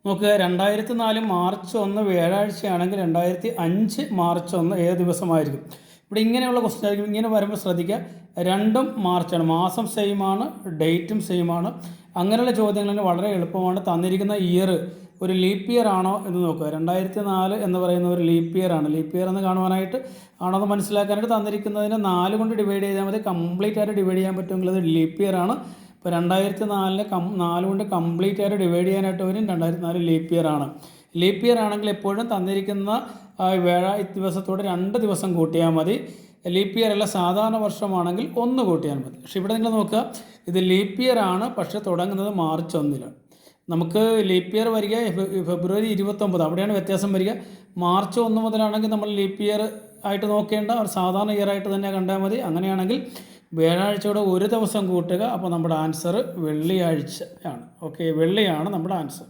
നമുക്ക് 2004 March 1 വ്യാഴാഴ്ചയാണെങ്കിൽ 2005 March 1 ഏത് ദിവസമായിരിക്കും? ഇവിടെ ഇങ്ങനെയുള്ള ക്വസ്റ്റ്യൻ ആയിരിക്കും. ഇങ്ങനെ വരുമ്പോൾ ശ്രദ്ധിക്കുക, രണ്ടും മാർച്ചാണ്, മാസം സെയിമാണ്, ഡേറ്റും സെയിമാണ്. അങ്ങനെയുള്ള ചോദ്യങ്ങൾ വളരെ എളുപ്പമാണ്. തന്നിരിക്കുന്ന ഇയർ ഒരു ലീപ്പ് ഇയർ ആണോ എന്ന് നോക്കുക. 2004 എന്ന് പറയുന്ന ഒരു ലീപ്പ് ഇയർ ആണ്. ലീപ്പ് ഇയർ എന്ന് കാണുവാനായിട്ട് ആണോ എന്ന് മനസ്സിലാക്കാനായിട്ട് തന്നിരിക്കുന്നതിനെ 4 കൊണ്ട് ഡിവൈഡ് ചെയ്താൽ മതി. കംപ്ലീറ്റ് ആയിട്ട് ഡിവൈഡ് ചെയ്യാൻ പറ്റുമെങ്കിൽ അത് ലീപ്പ് ഇയർ ആണ്. ഇപ്പോൾ 2004 4 കൊണ്ട് കംപ്ലീറ്റ് ആയിട്ട് ഡിവൈഡ് ചെയ്യാനായിട്ട് വരും. 2004 ലീപ്പ് ഇയർ ആണ്. ലീപ്പ് ഇയർ ആണെങ്കിൽ എപ്പോഴും തന്നിരിക്കുന്ന വ്യാഴാഴ്ച ദിവസത്തോട് 2 ദിവസം കൂട്ടിയാൽ മതി. ലീപ്പ് ഇയർ അല്ല, സാധാരണ വർഷമാണെങ്കിൽ 1 കൂട്ടിയാൽ മതി. പക്ഷേ ഇവിടെ നിങ്ങൾ നോക്കുക, ഇത് ലീപ്പ് ഇയർ ആണ്, പക്ഷേ തുടങ്ങുന്നത് മാർച്ച് 1. നമുക്ക് ലീപ്പ് ഇയർ വരിക ഫെബ്രുവരി 29, അവിടെയാണ് വ്യത്യാസം വരിക. മാർച്ച് 1 മുതലാണെങ്കിൽ നമ്മൾ ലീപ്പ് ഇയർ ആയിട്ട് നോക്കേണ്ട, ഒരു സാധാരണ ഇയർ ആയിട്ട് തന്നെ കണ്ടാൽ മതി. അങ്ങനെയാണെങ്കിൽ വ്യാഴാഴ്ചയോടെ ഒരു ദിവസം കൂട്ടുക. അപ്പോൾ നമ്മുടെ ആൻസർ വെള്ളിയാഴ്ച ആണ്. ഓക്കെ, വെള്ളിയാണ് നമ്മുടെ ആൻസർ.